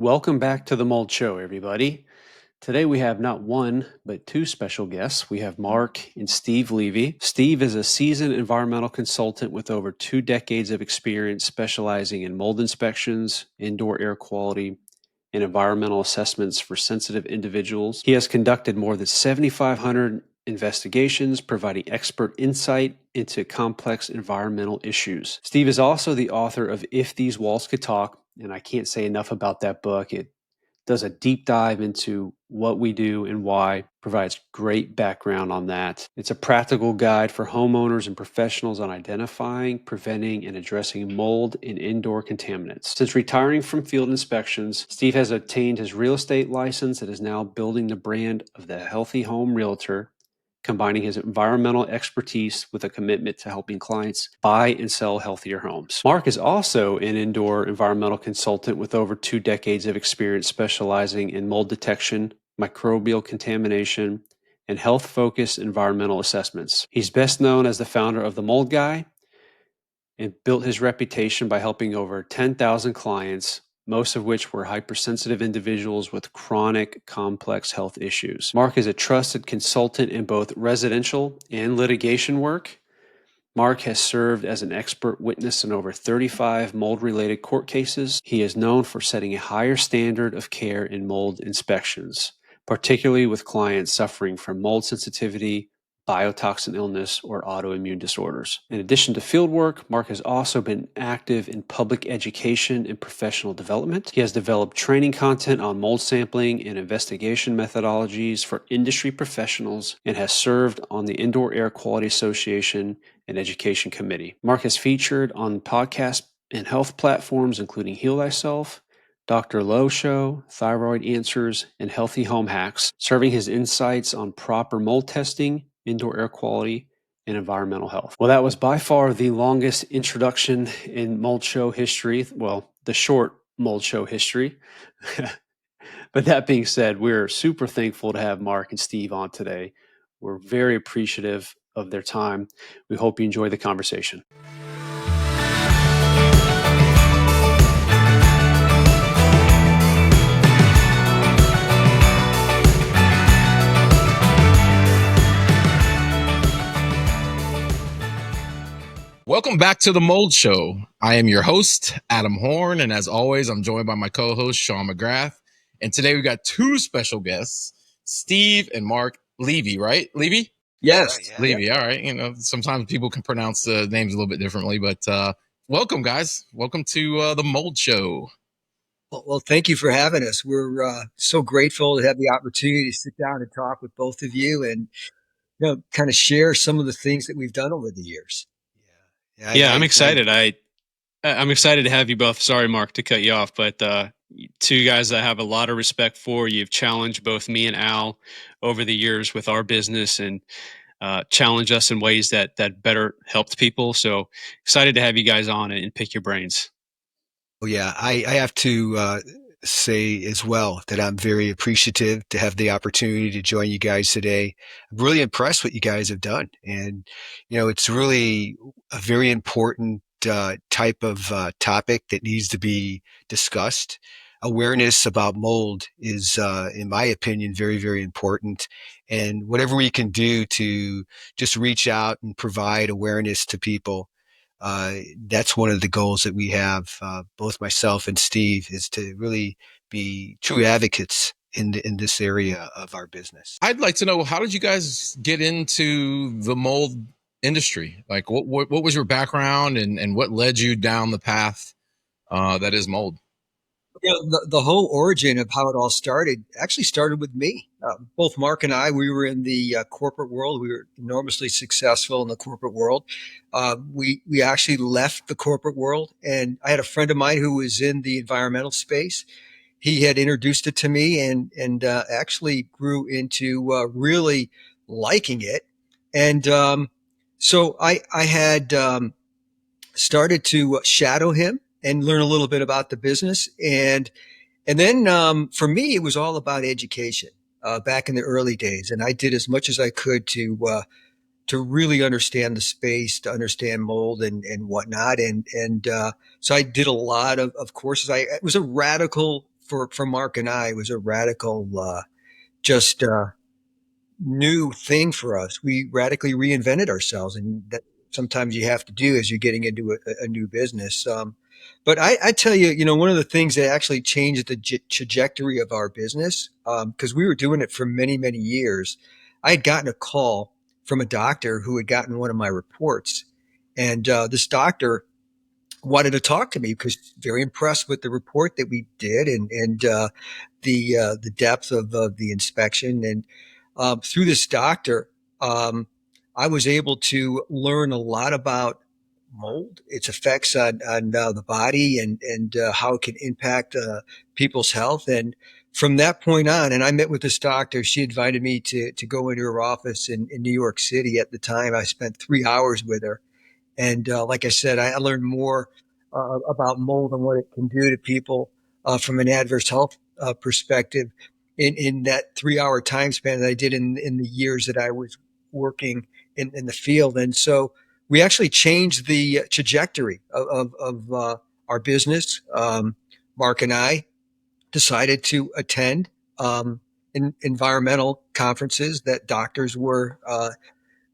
Welcome back to the Mold Show, everybody. Today we have not one, but two special guests. We have Mark and Steve Levy. Steve is a seasoned environmental consultant with over 2 decades of experience specializing in mold inspections, indoor air quality, and environmental assessments for sensitive individuals. He has conducted more than 7,500 investigations, providing expert insight into complex environmental issues. Steve is also the author of If These Walls Could Talk, and I can't say enough about that book. It does a deep dive into what we do and why, provides great background on that. It's a practical guide for homeowners and professionals on identifying, preventing, and addressing mold and indoor contaminants. Since retiring from field inspections, Steve has obtained his real estate license and is now building the brand of the Healthy Home Realtor, combining his environmental expertise with a commitment to helping clients buy and sell healthier homes. Mark is also an indoor environmental consultant with over 2 decades of experience specializing in mold detection, microbial contamination, and health-focused environmental assessments. He's best known as the founder of The Mold Guy and built his reputation by helping over 10,000 clients, most of which were hypersensitive individuals with chronic, complex health issues. Mark is a trusted consultant in both residential and litigation work. Mark has served as an expert witness in over 35 mold-related court cases. He is known for setting a higher standard of care in mold inspections, particularly with clients suffering from mold sensitivity, biotoxin illness, or autoimmune disorders. In addition to field work, Mark has also been active in public education and professional development. He has developed training content on mold sampling and investigation methodologies for industry professionals and has served on the Indoor Air Quality Association and Education Committee. Mark has featured on podcasts and health platforms including Heal Thyself, Dr. Lowe Show, Thyroid Answers, and Healthy Home Hacks, serving his insights on proper mold testing, indoor air quality, and environmental health. Well, that was by far the longest introduction in mold show history. Well, the short mold show history. But that being said, we're super thankful to have Mark and Steve on today. We're very appreciative of their time. We hope you enjoy the conversation. Welcome back to the Mold Show. I am your host, Adam Horn, and as always, I'm joined by my co-host, Sean McGrath. And today we got two special guests, Steve and Mark Levy, right? Levy? Yes. Right, yeah. Levy, all right. You know, sometimes people can pronounce the names a little bit differently, but welcome, guys. Welcome to the Mold Show. Well, thank you for having us. We're so grateful to have the opportunity to sit down and talk with both of you and, kind of share some of the things that we've done over the years. Yeah, I'm excited. I'm excited to have you both. Sorry, Mark, to cut you off, but two guys I have a lot of respect for. You've challenged both me and Al over the years with our business and challenged us in ways that better helped people. So excited to have you guys on and pick your brains. Oh, yeah. I have to say as well that I'm very appreciative to have the opportunity to join you guys today. I'm really impressed what you guys have done. And, it's really a very important type of topic that needs to be discussed. Awareness about mold is, in my opinion, very, very important. And whatever we can do to just reach out and provide awareness to people, that's one of the goals that we have, both myself and Steve, is to really be true advocates in this area of our business. I'd like to know, how did you guys get into the mold industry? Like, what was your background and what led you down the path that is mold? The whole origin of how it all started actually started with me. Both Mark and I, we were in the corporate world. We were enormously successful in the corporate world. We actually left the corporate world, and I had a friend of mine who was in the environmental space. He had introduced it to me and actually grew into really liking it. And so I had started to shadow him and learn a little bit about the business. And then for me, it was all about education back in the early days. And I did as much as I could to really understand the space, to understand mold and whatnot. And so I did a lot of courses. It was a radical for Mark and I, it was a radical, just new thing for us. We radically reinvented ourselves, and that sometimes you have to do as you're getting into a new business. But I tell you, one of the things that actually changed the trajectory of our business, because we were doing it for many, many years. I had gotten a call from a doctor who had gotten one of my reports, and this doctor wanted to talk to me because very impressed with the report that we did, and the depth of the inspection. And through this doctor, I was able to learn a lot about mold, its effects on the body, and how it can impact people's health. And from that point on, and I met with this doctor. She invited me to go into her office in New York City. At the time, I spent 3 hours with her. And like I said, I learned more about mold and what it can do to people from an adverse health perspective in that 3 hour time span that I did in the years that I was working in the field. And so we actually changed the trajectory of our business. Mark and I decided to attend environmental conferences that doctors were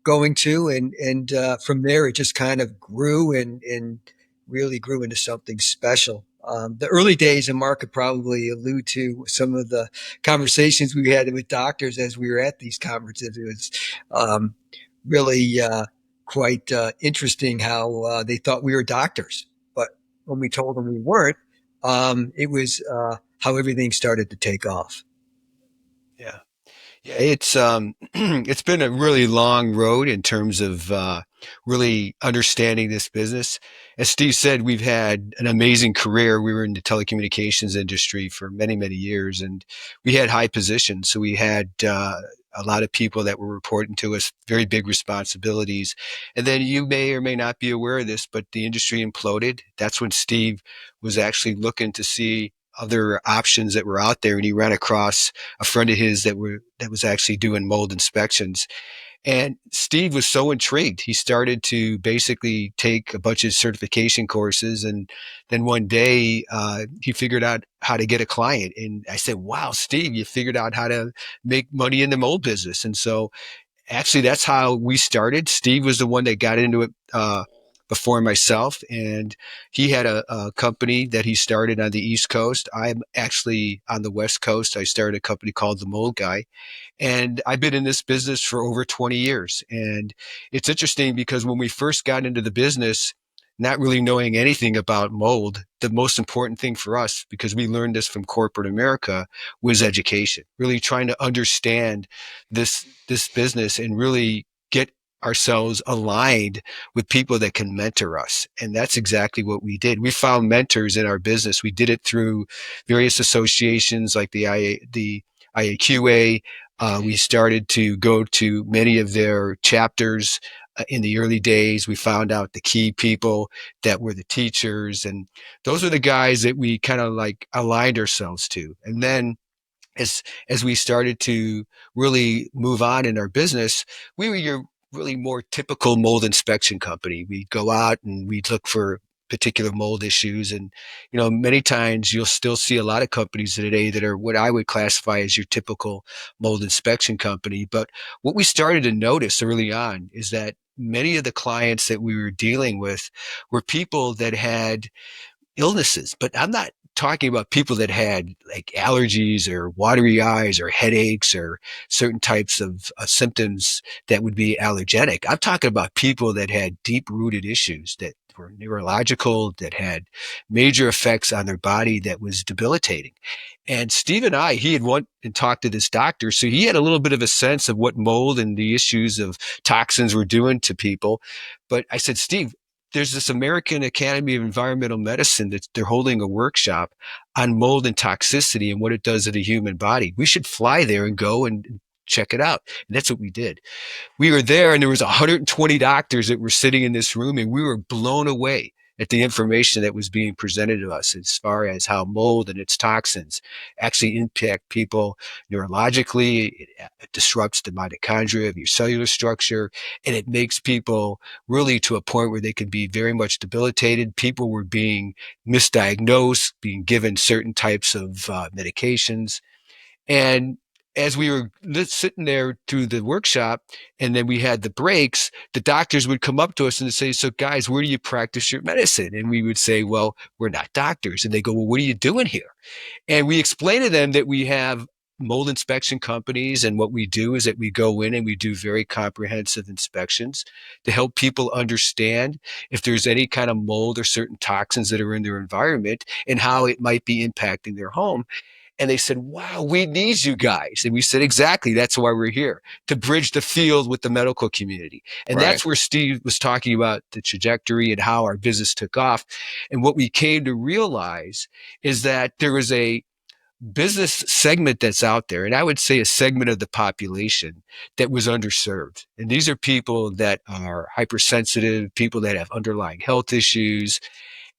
going to, and from there it just kind of grew and really grew into something special. The early days, and Mark could probably allude to some of the conversations we had with doctors as we were at these conferences. It was really quite interesting how they thought we were doctors, but when we told them we weren't, it was how everything started to take off. Yeah. Yeah, it's it's been a really long road in terms of really understanding this business. As Steve said, we've had an amazing career. We were in the telecommunications industry for many, many years, and we had high positions. So we had a lot of people that were reporting to us, very big responsibilities. And then you may or may not be aware of this, but the industry imploded. That's when Steve was actually looking to see other options that were out there, and he ran across a friend of his that was actually doing mold inspections. And Steve was so intrigued. He started to basically take a bunch of certification courses. And then one day he figured out how to get a client. And I said, wow, Steve, you figured out how to make money in the mold business. And so actually that's how we started. Steve was the one that got into it before myself, and he had a company that he started on the East Coast. I'm actually on the West Coast. I started a company called The Mold Guy, and I've been in this business for over 20 years. And it's interesting because when we first got into the business, not really knowing anything about mold, the most important thing for us, because we learned this from corporate America, was education. Really trying to understand this business and really get ourselves aligned with people that can mentor us. And that's exactly what we did. We found mentors in our business. We did it through various associations like the IAQA. We started to go to many of their chapters in the early days. We found out the key people that were the teachers, and those are the guys that we kind of like aligned ourselves to. And then as we started to really move on in our business, we were your really more typical mold inspection company. We'd go out and we'd look for particular mold issues. And, many times you'll still see a lot of companies today that are what I would classify as your typical mold inspection company. But what we started to notice early on is that many of the clients that we were dealing with were people that had illnesses, but I'm not talking about people that had like allergies or watery eyes or headaches or certain types of symptoms that would be allergenic. I'm talking about people that had deep rooted issues that were neurological, that had major effects on their body that was debilitating. And Steve and he had went and talked to this doctor, so he had a little bit of a sense of what mold and the issues of toxins were doing to people. But I said, Steve, there's this American Academy of Environmental Medicine that they're holding a workshop on mold and toxicity and what it does to the human body. We should fly there and go and check it out. And that's what we did. We were there, and there was 120 doctors that were sitting in this room, and we were blown away at the information that was being presented to us as far as how mold and its toxins actually impact people neurologically. It disrupts the mitochondria of your cellular structure, and it makes people really to a point where they can be very much debilitated. People were being misdiagnosed, being given certain types of medications. And as we were sitting there through the workshop, and then we had the breaks, the doctors would come up to us and say, "So guys, where do you practice your medicine?" And we would say, "Well, we're not doctors." And they go, "Well, what are you doing here?" And we explain to them that we have mold inspection companies, and what we do is that we go in and we do very comprehensive inspections to help people understand if there's any kind of mold or certain toxins that are in their environment and how it might be impacting their home. And they said, "Wow, we need you guys." And we said, "Exactly. That's why we're here, to bridge the field with the medical community." And Right. that's where Steve was talking about the trajectory and how our business took off. And what we came to realize is that there was a business segment that's out there, and I would say a segment of the population that was underserved. And these are people that are hypersensitive, people that have underlying health issues,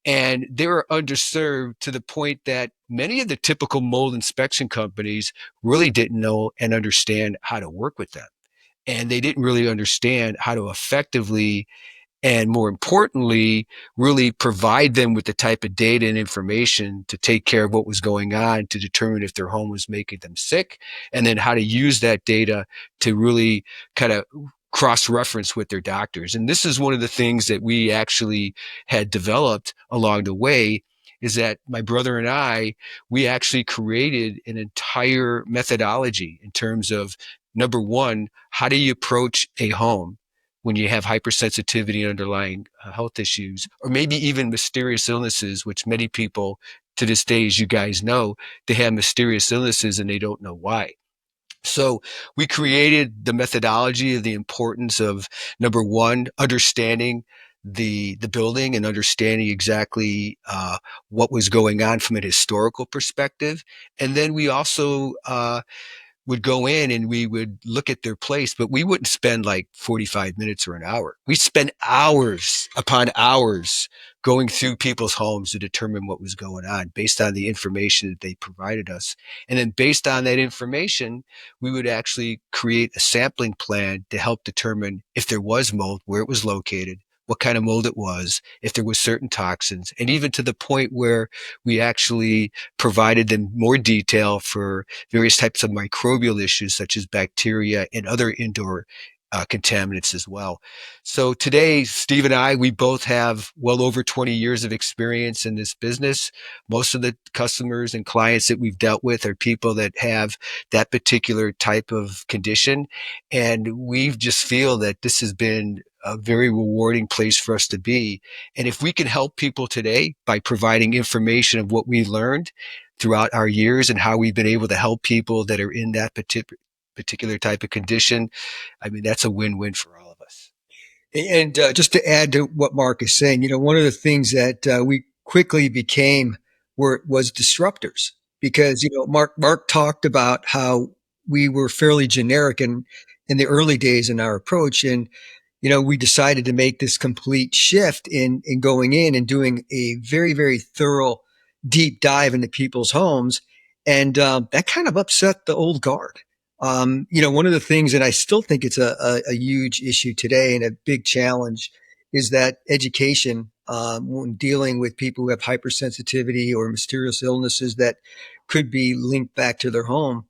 and they were underserved to the point that many of the typical mold inspection companies really didn't know and understand how to work with them. And they didn't really understand how to effectively and, more importantly, really provide them with the type of data and information to take care of what was going on, to determine if their home was making them sick, and then how to use that data to really kind of cross-reference with their doctors. And this is one of the things that we actually had developed along the way, is that my brother and I, we actually created an entire methodology in terms of, number one, how do you approach a home when you have hypersensitivity and underlying health issues, or maybe even mysterious illnesses, which many people to this day, as you guys know, they have mysterious illnesses and they don't know why. So we created the methodology of the importance of, number one, understanding the building and understanding exactly what was going on from an historical perspective. And then we also would go in and we would look at their place, but we wouldn't spend like 45 minutes or an hour. We spent hours upon hours going through people's homes to determine what was going on based on the information that they provided us. And then based on that information, we would actually create a sampling plan to help determine if there was mold, where it was located, what kind of mold it was, if there was certain toxins, and even to the point where we actually provided them more detail for various types of microbial issues such as bacteria and other indoor contaminants as well. So today, Steve and I, we both have well over 20 years of experience in this business. Most of the customers and clients that we've dealt with are people that have that particular type of condition. And we just feel that this has been a very rewarding place for us to be. And if we can help people today by providing information of what we learned throughout our years and how we've been able to help people that are in that particular type of condition, I mean, that's a win-win for all of us. And just to add to what Mark is saying, one of the things that we quickly became was disruptors, because Mark talked about how we were fairly generic in the early days in our approach, and we decided to make this complete shift in going in and doing a very, very thorough deep dive into people's homes. And that kind of upset the old guard. One of the things, and I still think it's a huge issue today and a big challenge, is that education when dealing with people who have hypersensitivity or mysterious illnesses that could be linked back to their home.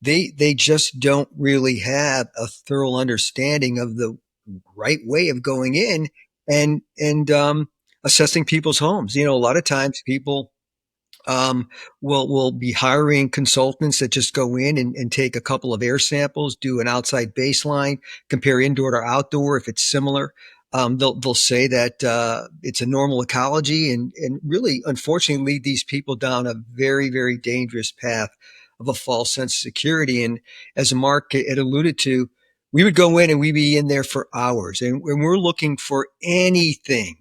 They just don't really have a thorough understanding of the right way of going in and assessing people's homes. A lot of times people will be hiring consultants that just go in and take a couple of air samples, do an outside baseline, compare indoor to outdoor. If it's similar, they'll say that it's a normal ecology, and really, unfortunately, lead these people down a very, very dangerous path of a false sense of security. And as Mark had alluded to, we would go in and we'd be in there for hours, and we're looking for anything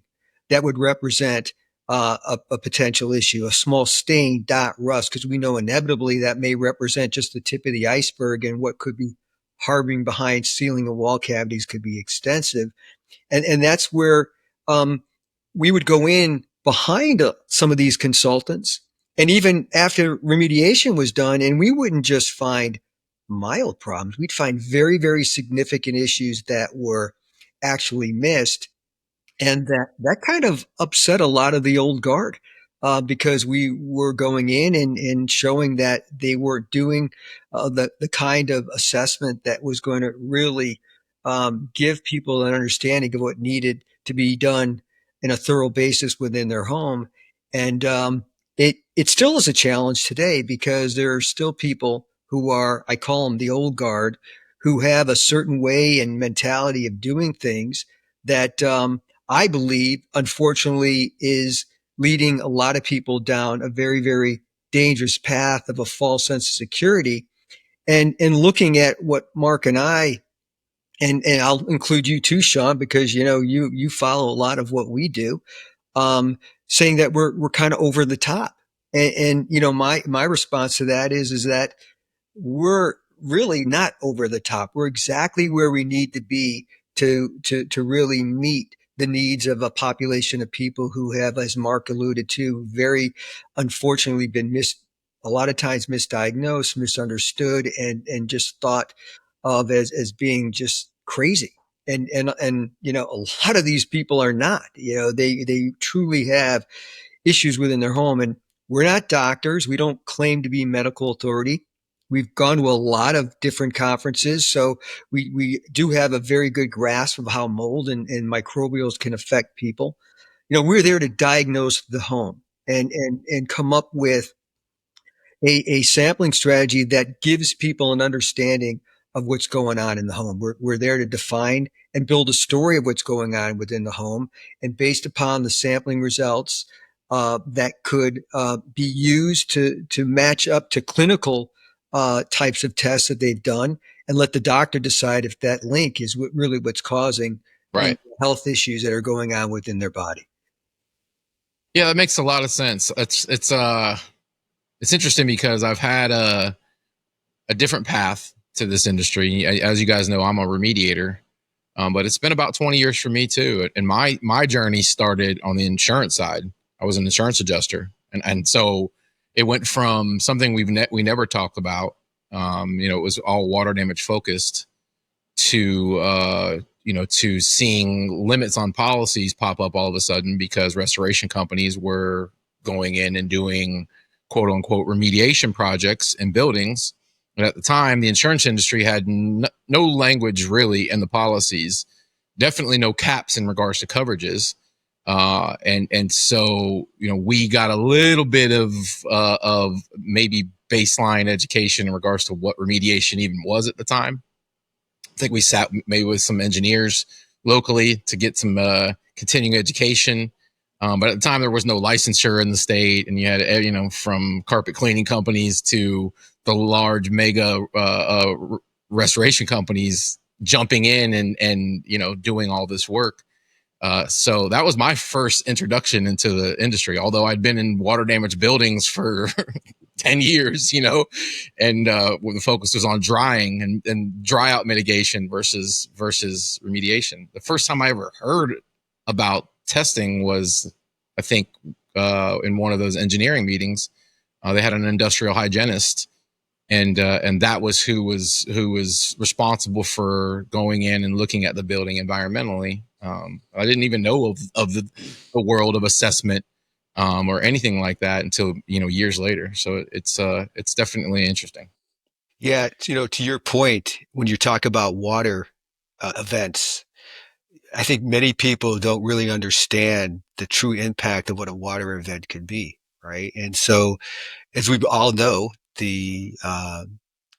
that would represent a potential issue, a small stain, dot, rust, because we know inevitably that may represent just the tip of the iceberg, and what could be harboring behind ceiling and wall cavities could be extensive. And that's where we would go in behind some of these consultants. And even after remediation was done, and we wouldn't just find mild problems, we'd find very, very significant issues that were actually missed. And that kind of upset a lot of the old guard, because we were going in and showing that they weren't doing the kind of assessment that was going to really give people an understanding of what needed to be done in a thorough basis within their home. And it still is a challenge today, because there are still people who are, I call them the old guard, who have a certain way and mentality of doing things that I believe, unfortunately, is leading a lot of people down a very, very dangerous path of a false sense of security. And looking at what Mark and I, and I'll include you too, Sean, because you follow a lot of what we do, saying that we're kind of over the top. And my response to that is that we're really not over the top. We're exactly where we need to be to really meet the needs of a population of people who have, as Mark alluded to, very unfortunately been a lot of times misdiagnosed, misunderstood, and just thought of as being just crazy. And a lot of these people are not. They truly have issues within their home. And we're not doctors. We don't claim to be medical authority. We've gone to a lot of different conferences, so we do have a very good grasp of how mold and microbials can affect people. We're there to diagnose the home and come up with a sampling strategy that gives people an understanding of what's going on in the home. We're there to define and build a story of what's going on within the home. And based upon the sampling results, that could be used to match up to clinical types of tests that they've done, and let the doctor decide if that link is really what's causing Right. health issues that are going on within their body. Yeah, that makes a lot of sense. It's interesting because I've had a different path to this industry. As you guys know, I'm a remediator, but it's been about 20 years for me too. And my journey started on the insurance side. I was an insurance adjuster, and so it went from something we never talked about. It was all water damage focused, to to seeing limits on policies pop up all of a sudden because restoration companies were going in and doing quote unquote remediation projects in buildings. And at the time, the insurance industry had no language really in the policies, definitely no caps in regards to coverages. And so, we got a little bit of maybe baseline education in regards to what remediation even was at the time. I think we sat maybe with some engineers locally to get some continuing education. But at the time, there was no licensure in the state, and you had, from carpet cleaning companies to the large mega restoration companies jumping in and doing all this work. So that was my first introduction into the industry, although I'd been in water damaged buildings for 10 years, and where the focus was on drying and dry out mitigation versus remediation. The first time I ever heard about testing was, I think, in one of those engineering meetings. They had an industrial hygienist, and that was who was responsible for going in and looking at the building environmentally. I didn't even know of the world of assessment or anything like that until years later. So it's definitely interesting. Yeah, to your point, when you talk about water events, I think many people don't really understand the true impact of what a water event could be, right? And so, as we all know, the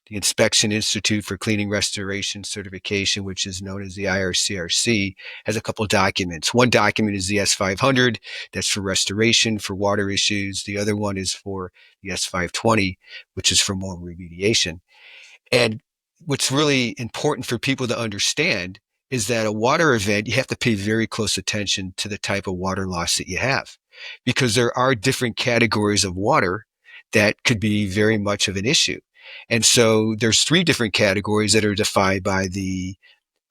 Inspection Institute for Cleaning Restoration Certification, which is known as the IRCRC, has a couple documents. One document is the S500, that's for restoration, for water issues. The other one is for the S520, which is for mold remediation. And what's really important for people to understand is that a water event, you have to pay very close attention to the type of water loss that you have, because there are different categories of water that could be very much of an issue. And so there's 3 different categories that are defined by the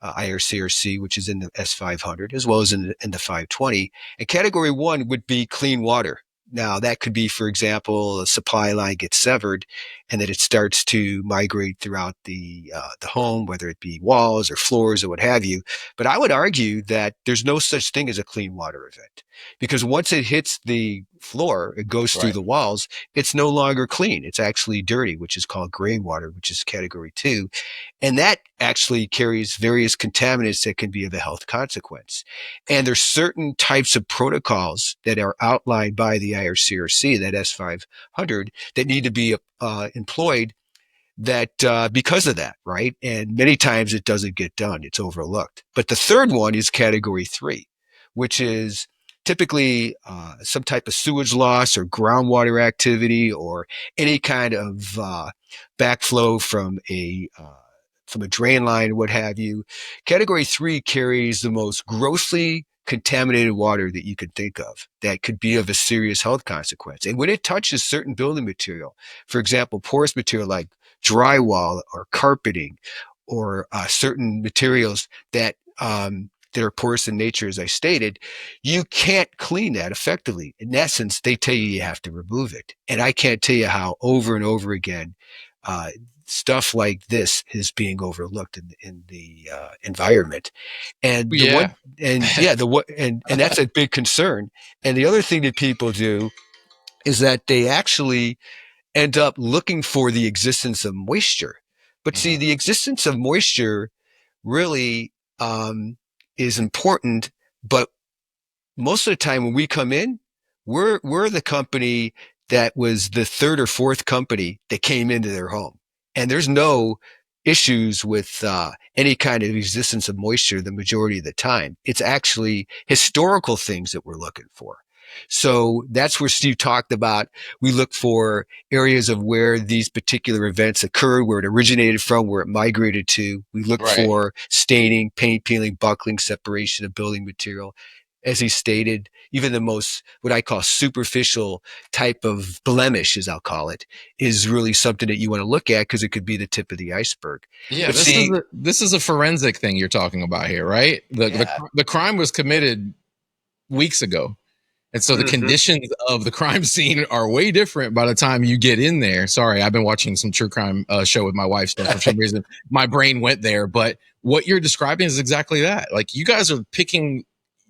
IRCRC, which is in the S500, as well as in the 520. And category 1 would be clean water. Now, that could be, for example, a supply line gets severed and that it starts to migrate throughout the home, whether it be walls or floors or what have you. But I would argue that there's no such thing as a clean water event, because once it hits the floor, it goes through the walls, it's no longer clean. It's actually dirty, which is called gray water, which is category 2. And that actually carries various contaminants that can be of a health consequence. And there's certain types of protocols that are outlined by the IRCRC, that S500, that need to be employed that because of that, right? And many times it doesn't get done. It's overlooked. But the third one is category 3, which is typically some type of sewage loss or groundwater activity or any kind of backflow from a drain line, what have you. Category 3 carries the most grossly contaminated water that you could think of that could be of a serious health consequence. And when it touches certain building material, for example, porous material like drywall or carpeting or certain materials that are porous in nature, as I stated, you can't clean that effectively. In essence, they tell you have to remove it. And I can't tell you how over and over again stuff like this is being overlooked in the environment. And and that's a big concern. And the other thing that people do is that they actually end up looking for the existence of moisture. But see, the existence of moisture really is important, but most of the time when we come in, we're the company that was the third or fourth company that came into their home. And there's no issues with any kind of existence of moisture the majority of the time. It's actually historical things that we're looking for. So that's where Steve talked about. We look for areas of where these particular events occurred, where it originated from, where it migrated to. We look for staining, paint peeling, buckling, separation of building material. As he stated, even the most, what I call superficial type of blemish, as I'll call it, is really something that you want to look at because it could be the tip of the iceberg. Yeah, but this is a forensic thing you're talking about here, right? The crime was committed weeks ago. And so the conditions of the crime scene are way different by the time you get in there. Sorry, I've been watching some true crime show with my wife. So for some reason, my brain went there. But what you're describing is exactly that. Like, you guys are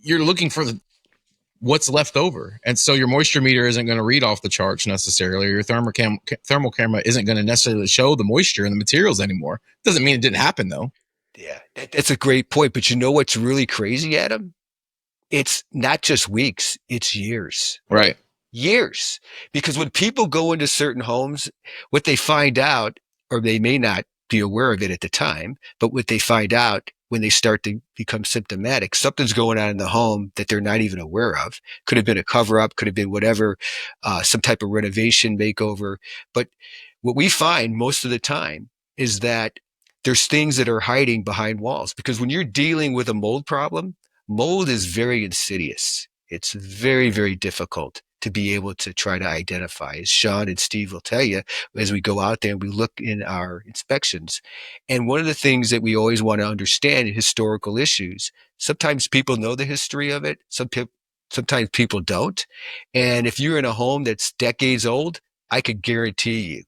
you're looking for what's left over. And so your moisture meter isn't going to read off the charts necessarily. Your thermal camera isn't going to necessarily show the moisture in the materials anymore. Doesn't mean it didn't happen, though. Yeah, that's a great point. But you know what's really crazy, Adam? It's not just weeks, it's years. Right. Years. Because when people go into certain homes, what they find out, or they may not be aware of it at the time, but what they find out when they start to become symptomatic, something's going on in the home that they're not even aware of. Could have been a cover up, could have been whatever, some type of renovation makeover. But what we find most of the time is that there's things that are hiding behind walls. Because when you're dealing with a mold problem, mold is very insidious. It's very, very difficult to be able to try to identify, as Sean and Steve will tell you, as we go out there and we look in our inspections. And one of the things that we always want to understand in historical issues, sometimes people know the history of it. Sometimes people don't. And if you're in a home that's decades old, I could guarantee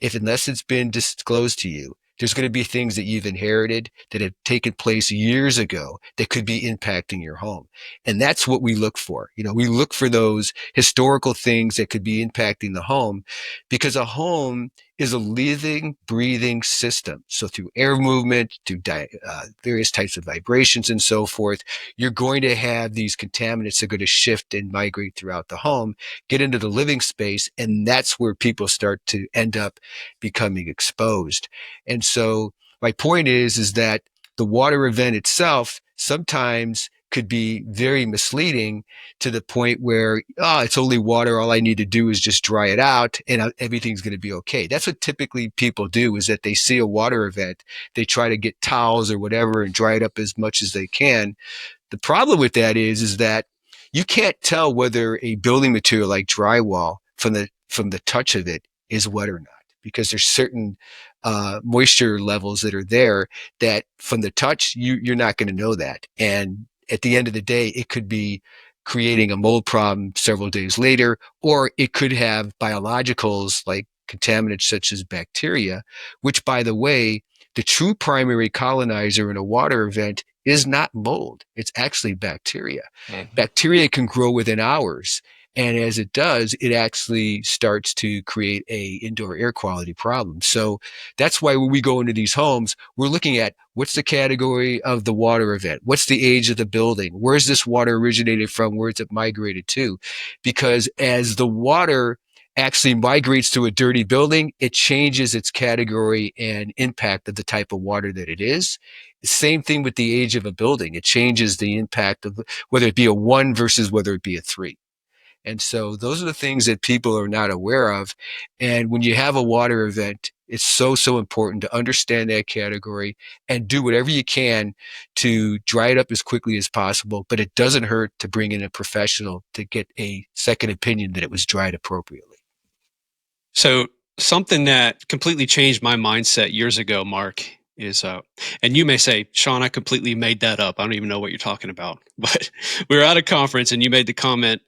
you, unless it's been disclosed to you, there's going to be things that you've inherited that have taken place years ago that could be impacting your home. And that's what we look for. We look for those historical things that could be impacting the home, because a home is a living, breathing system. So through air movement, through various types of vibrations and so forth, you're going to have these contaminants that are going to shift and migrate throughout the home, get into the living space, and that's where people start to end up becoming exposed. And so my point is that the water event itself sometimes could be very misleading to the point where, it's only water. All I need to do is just dry it out and everything's going to be okay. That's what typically people do, is that they see a water event. They try to get towels or whatever and dry it up as much as they can. The problem with that is that you can't tell whether a building material like drywall from the touch of it is wet or not. because there's certain moisture levels that are there that from the touch, you're not going to know that. And at the end of the day, it could be creating a mold problem several days later, or it could have biologicals like contaminants such as bacteria, which, by the way, the true primary colonizer in a water event is not mold. It's actually bacteria. Mm-hmm. Bacteria can grow within hours. And as it does, it actually starts to create a indoor air quality problem. So that's why when we go into these homes, we're looking at what's the category of the water event? What's the age of the building? Where's this water originated from? Where's it migrated to? Because as the water actually migrates to a dirty building, it changes its category and impact of the type of water that it is. Same thing with the age of a building. It changes the impact of whether it be a 1 versus whether it be a 3. And so those are the things that people are not aware of. And when you have a water event, it's so, so important to understand that category and do whatever you can to dry it up as quickly as possible. But it doesn't hurt to bring in a professional to get a second opinion that it was dried appropriately. So something that completely changed my mindset years ago, Mark, is, and you may say, Sean, I completely made that up. I don't even know what you're talking about. But we were at a conference and you made the comment,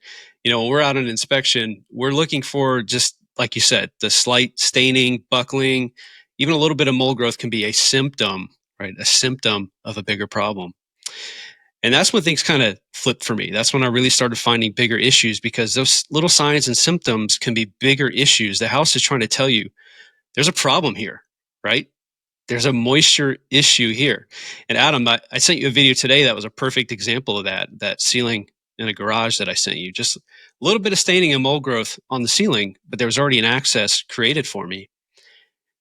when we're out on inspection, we're looking for, just like you said, the slight staining, buckling, even a little bit of mold growth can be a symptom, right? A symptom of a bigger problem. And that's when things kind of flipped for me. That's when I really started finding bigger issues, because those little signs and symptoms can be bigger issues. The house is trying to tell you there's a problem here, right? There's a moisture issue here. And Adam, I sent you a video today that was a perfect example of that ceiling in a garage that I sent you. Just a little bit of staining and mold growth on the ceiling, but there was already an access created for me.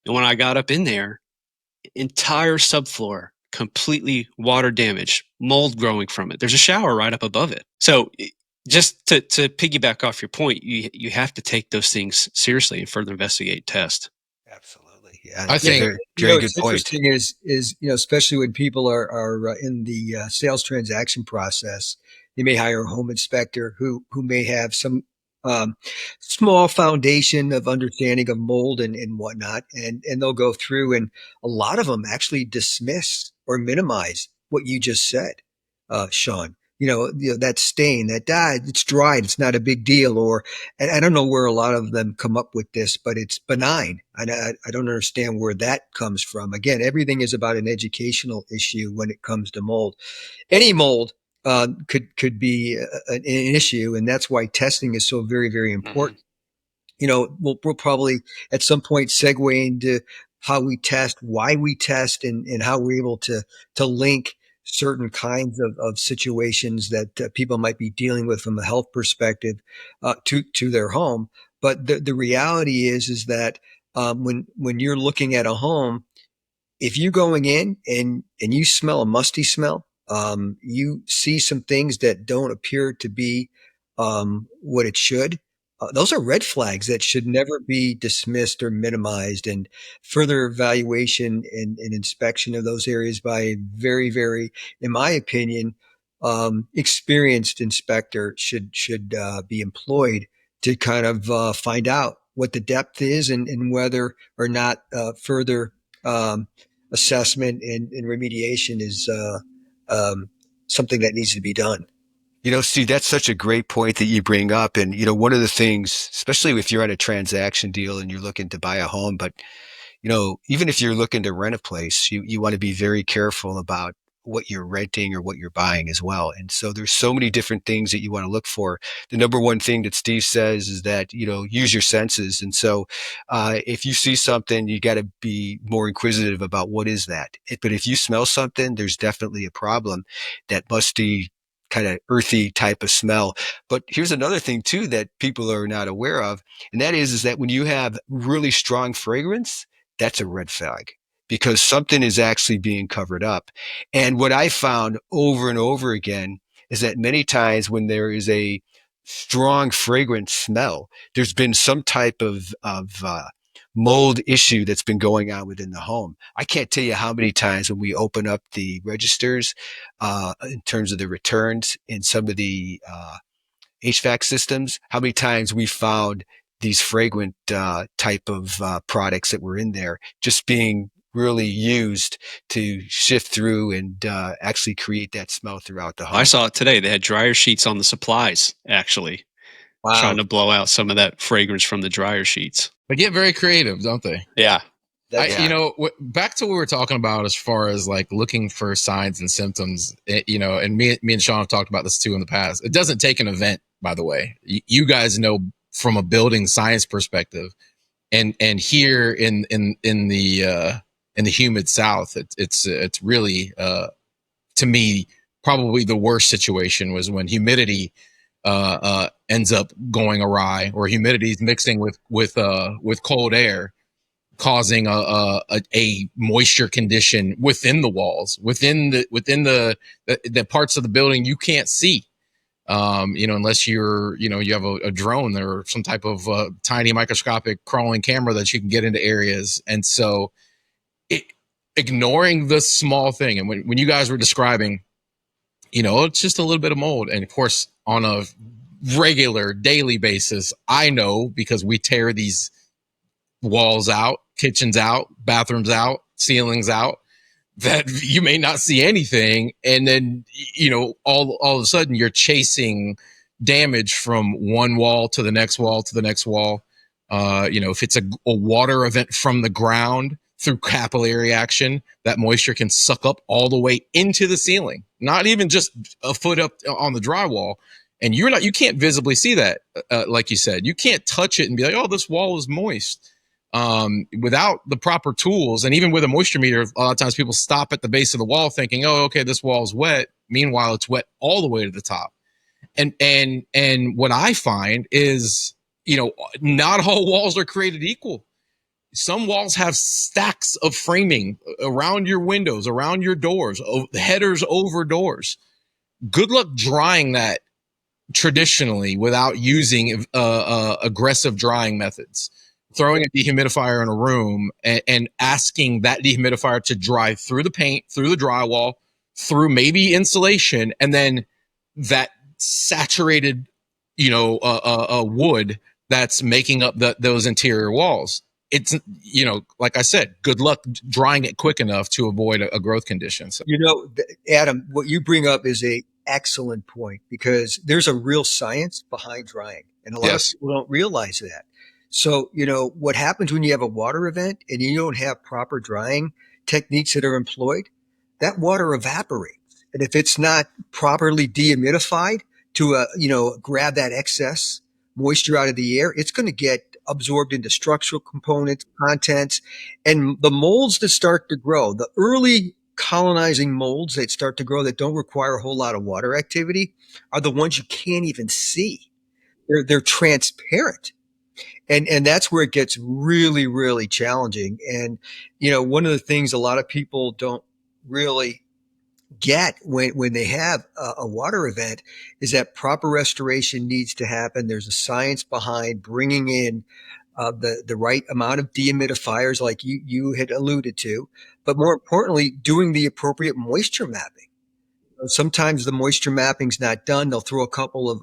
And when I got up in there, entire subfloor completely water damaged, mold growing from it. There's a shower right up above it. So just to piggyback off your point, you have to take those things seriously and further investigate, test. Absolutely. Yeah, I think very, very good what's point. interesting is especially when people are in the sales transaction process, they may hire a home inspector who may have some small foundation of understanding of mold and whatnot, and they'll go through, and a lot of them actually dismiss or minimize what you just said, Sean. That stain, that dye, it's dried, it's not a big deal. Or, and I don't know where a lot of them come up with this, but it's benign. And I don't understand where that comes from. Again, everything is about an educational issue when it comes to mold. Any mold could be an issue, and that's why testing is so very, very important. We'll probably at some point segue into how we test, why we test, and how we're able to link certain kinds of situations that people might be dealing with from a health perspective to their home. But the reality is that when you're looking at a home, if you're going in and you smell a musty smell, you see some things that don't appear to be what it should. Those are red flags that should never be dismissed or minimized. And further evaluation and inspection of those areas by a very, very, in my opinion, experienced inspector should be employed to kind of find out what the depth is and whether or not further assessment and remediation is something that needs to be done. Steve, that's such a great point that you bring up. And, one of the things, especially if you're on a transaction deal and you're looking to buy a home, but, even if you're looking to rent a place, you want to be very careful about what you're renting or what you're buying as well. And so there's so many different things that you want to look for. The number one thing that Steve says is that, use your senses. And so if you see something, you got to be more inquisitive about what is that. But if you smell something, there's definitely a problem. That musty, kind of earthy type of smell. But here's another thing too that people are not aware of. And that is that when you have really strong fragrance, that's a red flag, because something is actually being covered up. And what I found over and over again is that many times when there is a strong fragrant smell, there's been some type of mold issue that's been going on within the home. I can't tell you how many times when we open up the registers in terms of the returns in some of the HVAC systems, how many times we found these fragrant type of products that were in there just being really used to shift through and actually create that smell throughout the home. I saw it today. They had dryer sheets on the supplies, actually, trying to blow out some of that fragrance from the dryer sheets. They get very creative, don't they? Yeah. You know, back to what we were talking about as far as like looking for signs and symptoms, you know, and me and Sean have talked about this too in the past. It doesn't take an event, by the way. You guys know from a building science perspective, and here in the humid South, it's really to me probably the worst situation was when humidity ends up going awry, or humidity is mixing with cold air, causing a moisture condition within the walls, within the parts of the building you can't see. You know, unless you have a drone or some type of tiny microscopic crawling camera that you can get into areas. And so ignoring the small thing. And when you guys were describing, you know, it's just a little bit of mold. And of course, on a regular daily basis, I know, because we tear these walls out, kitchens out, bathrooms out, ceilings out, that you may not see anything. And then, you know, all of a sudden you're chasing damage from one wall to the next wall to the next wall. You know, if it's a water event from the ground through capillary action, that moisture can suck up all the way into the ceiling, not even just a foot up on the drywall. And you can't visibly see that. Like you said, you can't touch it and be like, oh, this wall is moist. Without the proper tools, and even with a moisture meter, a lot of times people stop at the base of the wall thinking, oh, okay, this wall is wet. Meanwhile, it's wet all the way to the top. And what I find is, you know, not all walls are created equal. Some walls have stacks of framing around your windows, around your doors, headers over doors. Good luck drying that traditionally without using aggressive drying methods. Throwing a dehumidifier in a room and asking that dehumidifier to dry through the paint, through the drywall, through maybe insulation, and then that saturated, you know, wood that's making up those interior walls. It's, you know, like I said, good luck drying it quick enough to avoid a growth condition. So. You know, Adam, what you bring up is a excellent point, because there's a real science behind drying, and a lot of people don't realize that. So, you know, what happens when you have a water event and you don't have proper drying techniques that are employed, that water evaporates. And if it's not properly dehumidified to, you know, grab that excess moisture out of the air, it's going to get absorbed into structural components, contents, and the molds that start to grow, the early colonizing molds that start to grow that don't require a whole lot of water activity, are the ones you can't even see. They're transparent. And that's where it gets really, really challenging. And, you know, one of the things a lot of people don't really get when they have a water event is that proper restoration needs to happen. There's a science behind bringing in the right amount of dehumidifiers, like you had alluded to, but more importantly, doing the appropriate moisture mapping. Sometimes the moisture mapping's not done. They'll throw a couple of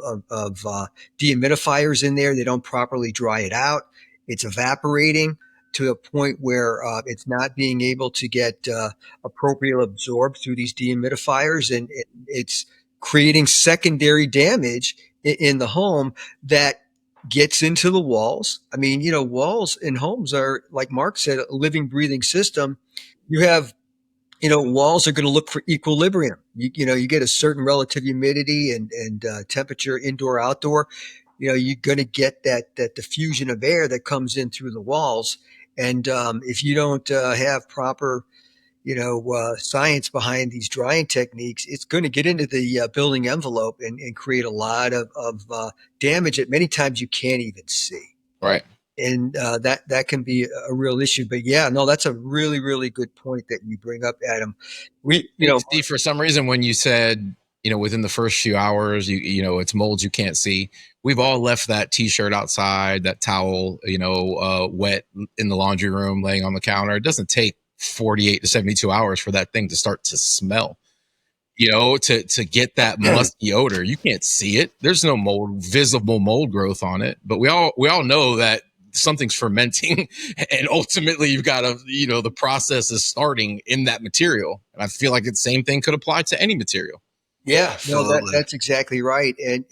dehumidifiers in there. They don't properly dry it out. It's evaporating to a point where it's not being able to get appropriately absorbed through these dehumidifiers, and it's creating secondary damage in the home that gets into the walls. I mean, you know, walls in homes are, like Mark said, a living, breathing system. You have, you know, walls are going to look for equilibrium. You know, you get a certain relative humidity and temperature, indoor, outdoor. You know, you're going to get that diffusion of air that comes in through the walls. And if you don't have proper, you know, science behind these drying techniques, it's going to get into the building envelope and create a lot of damage that many times you can't even see. Right. And that can be a real issue. But yeah, no, that's a really, really good point that you bring up, Adam. Steve, for some reason, when you said, you know, within the first few hours, you know, it's molds you can't see. We've all left that T-shirt outside, that towel, you know, wet in the laundry room, laying on the counter. It doesn't take 48 to 72 hours for that thing to start to smell. to get that musky odor. You can't see it. There's no visible mold growth on it, but we all know that something's fermenting, and ultimately you've got to, the process is starting in that material. And I feel like the same thing could apply to any material. Yeah, no, Absolutely. that's exactly right. And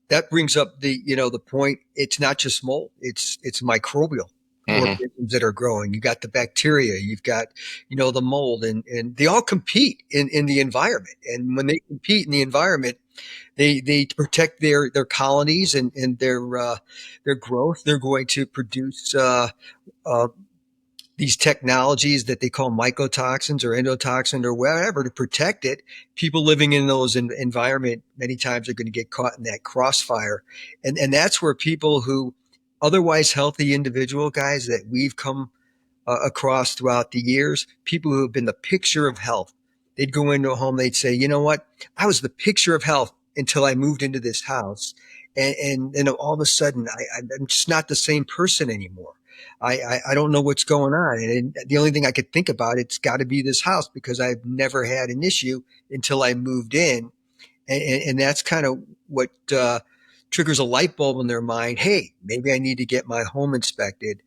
that brings up the point. It's not just mold. It's microbial organisms that are growing. You got the bacteria, you've got, the mold, and they all compete in the environment. And when they compete in the environment, they protect their colonies and their growth. They're going to produce, these technologies that they call mycotoxins or endotoxin or whatever to protect it. People living in those environment many times are going to get caught in that crossfire. And that's where people who otherwise healthy individual guys that we've come across throughout the years, people who have been the picture of health, they'd go into a home, they'd say, you know what? I was the picture of health until I moved into this house. And all of a sudden I'm just not the same person anymore. I don't know what's going on. And the only thing I could think about, it's got to be this house because I've never had an issue until I moved in. And that's kind of what triggers a light bulb in their mind. Hey, maybe I need to get my home inspected.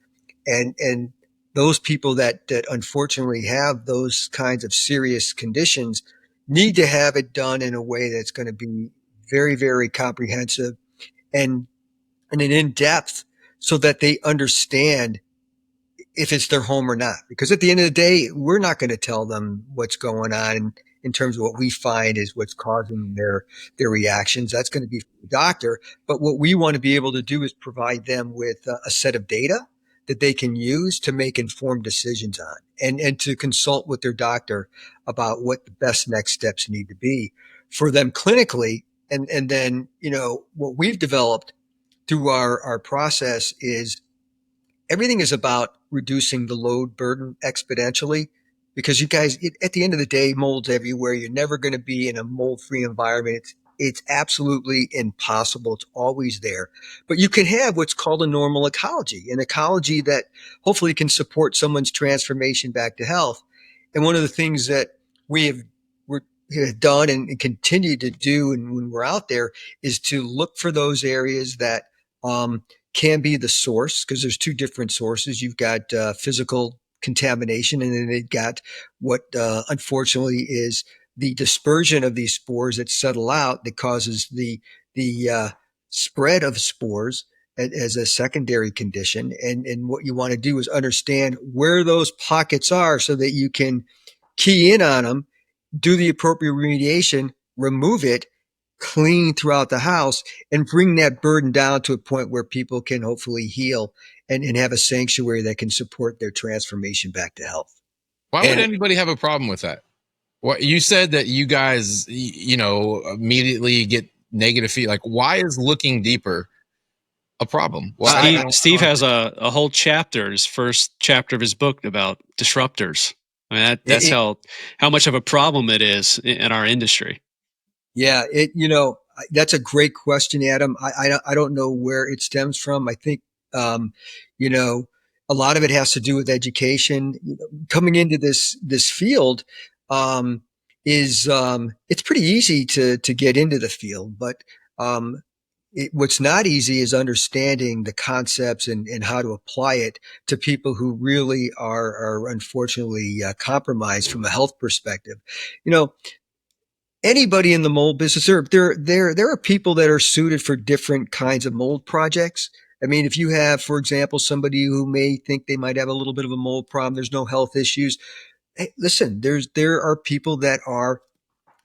And those people that unfortunately have those kinds of serious conditions need to have it done in a way that's going to be very, very comprehensive and in depth so that they understand if it's their home or not. Because at the end of the day, we're not going to tell them what's going on in terms of what we find is what's causing their reactions. That's going to be the doctor. But what we want to be able to do is provide them with a set of data that they can use to make informed decisions on and to consult with their doctor about what the best next steps need to be for them clinically. And then, what we've developed through our process is everything is about reducing the load burden exponentially because you guys, at the end of the day, mold's everywhere. You're never going to be in a mold-free environment. It's absolutely impossible. It's always there. But you can have what's called a normal ecology, an ecology that hopefully can support someone's transformation back to health. And one of the things that we have done and continue to do and when we're out there is to look for those areas that can be the source, because there's two different sources. You've got physical contamination, and then they've got what unfortunately is the dispersion of these spores that settle out that causes the spread of spores as a secondary condition. And what you want to do is understand where those pockets are so that you can key in on them, do the appropriate remediation, remove it, clean throughout the house, and bring that burden down to a point where people can hopefully heal and have a sanctuary that can support their transformation back to health. Why would anybody have a problem with that? What you said that you guys, immediately get negative feedback. Like, why is looking deeper a problem? Well, Steve has a whole chapter, his first chapter of his book about disruptors. I mean, that's how much of a problem it is in our industry. Yeah, that's a great question, Adam. I don't know where it stems from. I think, a lot of it has to do with education. Coming into this field, it's pretty easy to get into the field, but, what's not easy is understanding the concepts and how to apply it to people who really are unfortunately compromised from a health perspective. Anybody in the mold business, there are people that are suited for different kinds of mold projects. I mean, if you have, for example, somebody who may think they might have a little bit of a mold problem, there's no health issues. Hey, listen, there are people that are,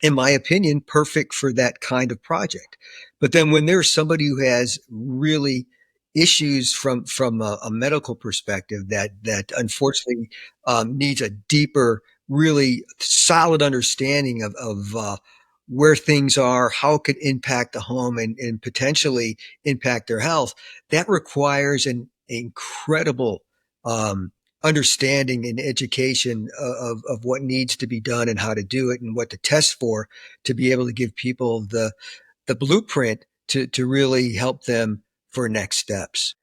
in my opinion, perfect for that kind of project. But then when there's somebody who has really issues from a medical perspective that unfortunately needs a deeper, really solid understanding of where things are, how it could impact the home and potentially impact their health, that requires an incredible understanding and education of what needs to be done and how to do it and what to test for to be able to give people the blueprint to really help them for next steps.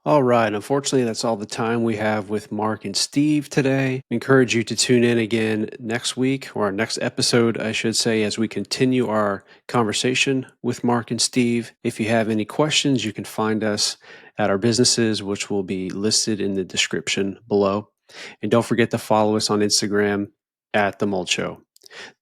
All right. Unfortunately, that's all the time we have with Mark and Steve today. I encourage you to tune in again next week, or our next episode, I should say, as we continue our conversation with Mark and Steve. If you have any questions, you can find us at our businesses, which will be listed in the description below. And don't forget to follow us on Instagram at The Mold Show.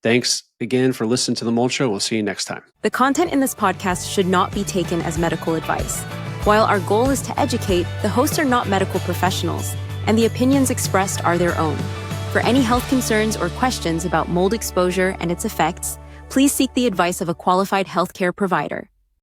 Thanks again for listening to The Mold Show. We'll see you next time. The content in this podcast should not be taken as medical advice. While our goal is to educate, the hosts are not medical professionals, and the opinions expressed are their own. For any health concerns or questions about mold exposure and its effects, please seek the advice of a qualified healthcare provider.